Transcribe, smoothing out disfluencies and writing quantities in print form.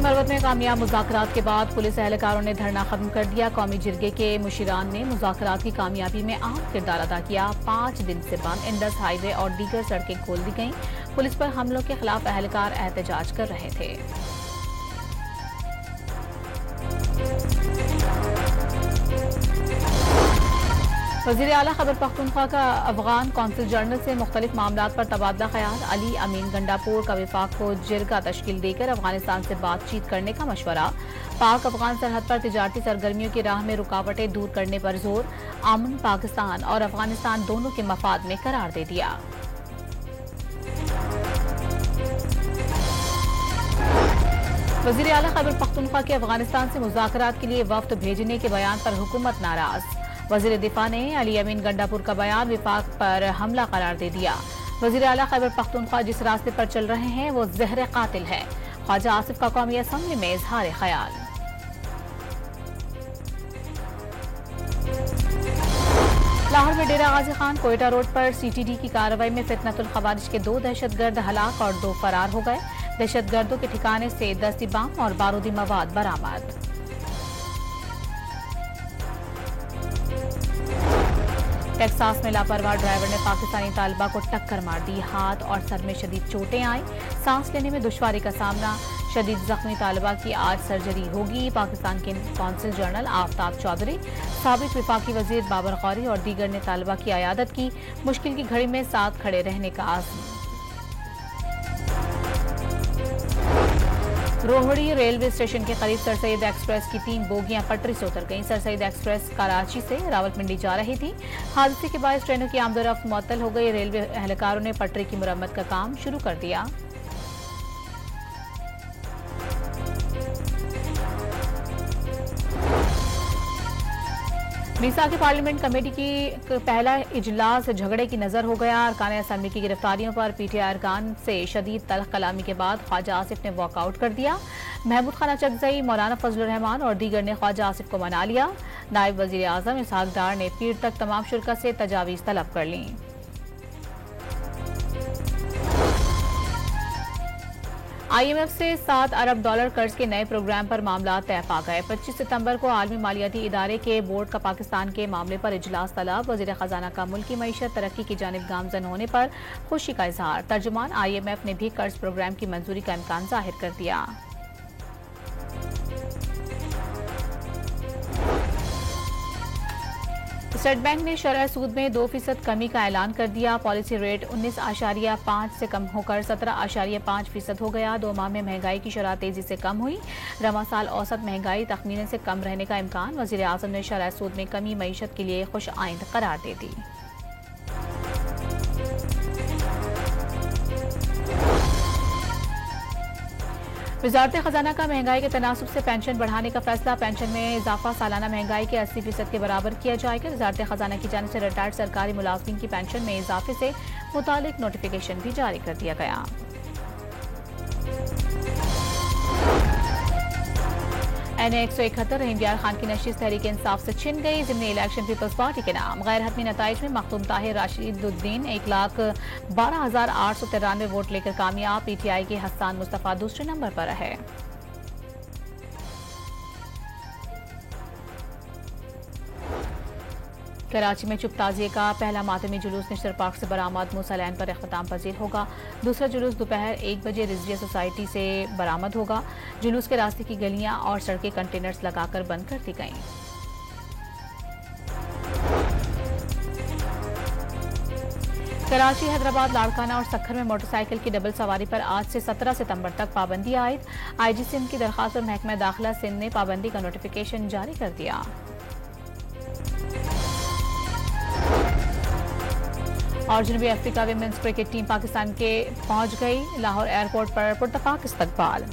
मरवत में कामयाब मुज़ाकरात के बाद पुलिस एहलकारों ने धरना खत्म कर दिया। कौमी जिरगे के मुशीरान ने मुज़ाकरात की कामयाबी में अहम किरदार अदा किया। 5 दिन से बंद इंडस हाईवे और दीगर सड़कें खोल दी गईं। पुलिस पर हमलों के खिलाफ एहलकार एहतजाज कर रहे थे। वज़ीर आला खैबर पख्तूनख्वा का अफगान कौंसिल जनरल से मुख्तलिफ मामलात पर तबादला ख्याल। अली अमीन गंडापुर का वफाक को जिरगा तश्कील देकर अफगानिस्तान से बातचीत करने का मशवरा। पाक अफगान सरहद पर तिजारती सरगर्मियों की राह में रुकावटें दूर करने पर जोर। अमन पाकिस्तान और अफगानिस्तान दोनों के मफाद में करार दे दिया। वज़ीर आला खैबर पख्तूनख्वा के अफगानिस्तान से मुज़ाकरात के लिए वफ्द भेजने के बयान पर हुकूमत नाराज। वज़ीर दिफा ने अली अमीन गंडापुर का बयान विफाक पर हमला करार दे दिया। वज़ीर आला खैबर पख्तूनख्वा जिस रास्ते पर चल रहे हैं वो ज़हर कातिल है। ख्वाजा आसिफ का कौमी असम्बली में इजहार ख्याल। लाहौर में डेरा गाजी खान कोयटा रोड पर CTD की कार्रवाई में फितनतुल खवारिज के 2 दहशतगर्द हलाक और 2 फरार हो गए। दहशतगर्दों के ठिकाने से दस्ती बम और बारूदी मवाद बरामद। टेक्सास में लापरवाह ड्राइवर ने पाकिस्तानी तालिबा को टक्कर मार दी। हाथ और सर में शदीद चोटें आई। सांस लेने में दुश्वारी का सामना। शदीद जख्मी तालिबा की आज सर्जरी होगी। पाकिस्तान के कौंसिल जनरल आफ्ताब चौधरी, साबिक वफाकी वजीर बाबर गौरी और दीगर ने तालिबा की अयादत की। मुश्किल की घड़ी में साथ खड़े रहने का आज़म। रोहड़ी रेलवे स्टेशन के करीब सर सैयद एक्सप्रेस की 3 बोगियां पटरी से उतर गईं। सर सैयद एक्सप्रेस कराची से रावलपिंडी जा रही थी। हादसे के बाद ट्रेनों की आमदोरफ्त मुअत्तल हो गई। रेलवे एहलकारों ने पटरी की मुरम्मत का काम शुरू कर दिया। मीसा की पार्लियामेंट कमेटी की पहला इजलास झगड़े की नजर हो गया। अरकान असम्बली की गिरफ्तारियों पर PTI अरकान से शदीद तल्ख कलामी के बाद ख्वाजा आसिफ ने वॉकआउट कर दिया। महमूद खान अचकजई, मौलाना फजलुर रहमान और दीगर ने ख्वाजा आसिफ को मना लिया। नायब वजीर आजम इसहाक डार ने पीर तक तमाम शुरा से तजावीज़ तलब कर ली। IMF से $7 अरब कर्ज के नए प्रोग्राम पर मामला तय पा गए। 25 सितंबर को आलमी मालियाती इदारे के बोर्ड का पाकिस्तान के मामले पर इजलास तलब। वजीर खजाना का मुल्की मईशत तरक्की की जानिब गामजन होने पर खुशी का इजहार। तर्जुमान IMF ने भी कर्ज प्रोग्राम की मंजूरी का इम्कान जाहिर कर दिया। स्टेट बैंक ने शरह सूद में 2% कमी का ऐलान कर दिया। पॉलिसी रेट 19.5 से कम होकर 17.5% हो गया। 2 माह में महंगाई की शरह तेजी से कम हुई। रवा साल औसत महंगाई तखमीने से कम रहने का इम्कान। वजीर आजम ने शरह सूद में कमी मईशत के लिए खुश आइंद करार दे दी। वजारत खजाना का महंगाई के तनासुब से पेंशन बढ़ाने का फैसला। पेंशन में इजाफा सालाना महंगाई के 80% के बराबर किया जाएगा। वजारत खजाना की जानिब से रिटायर्ड सरकारी मुलाजमीन की पेंशन में इजाफे से मुतालिक नोटिफिकेशन भी जारी कर दिया गया। NA 171 रहीम दियार खान की नशीस तहरीक इंसाफ से छिन गई। ज़िमनी इलेक्शन पीपल्स पार्टी के नाम गैर हतमी नताइज में मखदूम ताहिर राशिदुद्दीन 1,12,893 वोट लेकर कामयाब। PTI के हसन मुस्तफा दूसरे नंबर पर रहे। कराची में चुप ताजिए का पहला मातमी जुलूस निश्तर पार्क से बरामद। मूसा लैन पर इख्तिताम पजीर होगा। दूसरा जुलूस दोपहर 1 बजे रिजविया सोसाइटी से बरामद होगा। जुलूस के रास्ते की गलियां और सड़कें कंटेनर्स लगाकर बंद कर दी गईं। कराची, हैदराबाद, लाड़काना और सखर में मोटरसाइकिल की डबल सवारी पर आज से 17 सितंबर तक पाबंदी आयद। IG सिंध की दरखास्त पर महकमा दाखिला सिंध ने पाबंदी का नोटिफिकेशन जारी कर दिया। और जनूबी Africa women's cricket team Pakistan के पहुंच गई। लाहौर एयरपोर्ट पर पुरतफाक इस्तकबाल।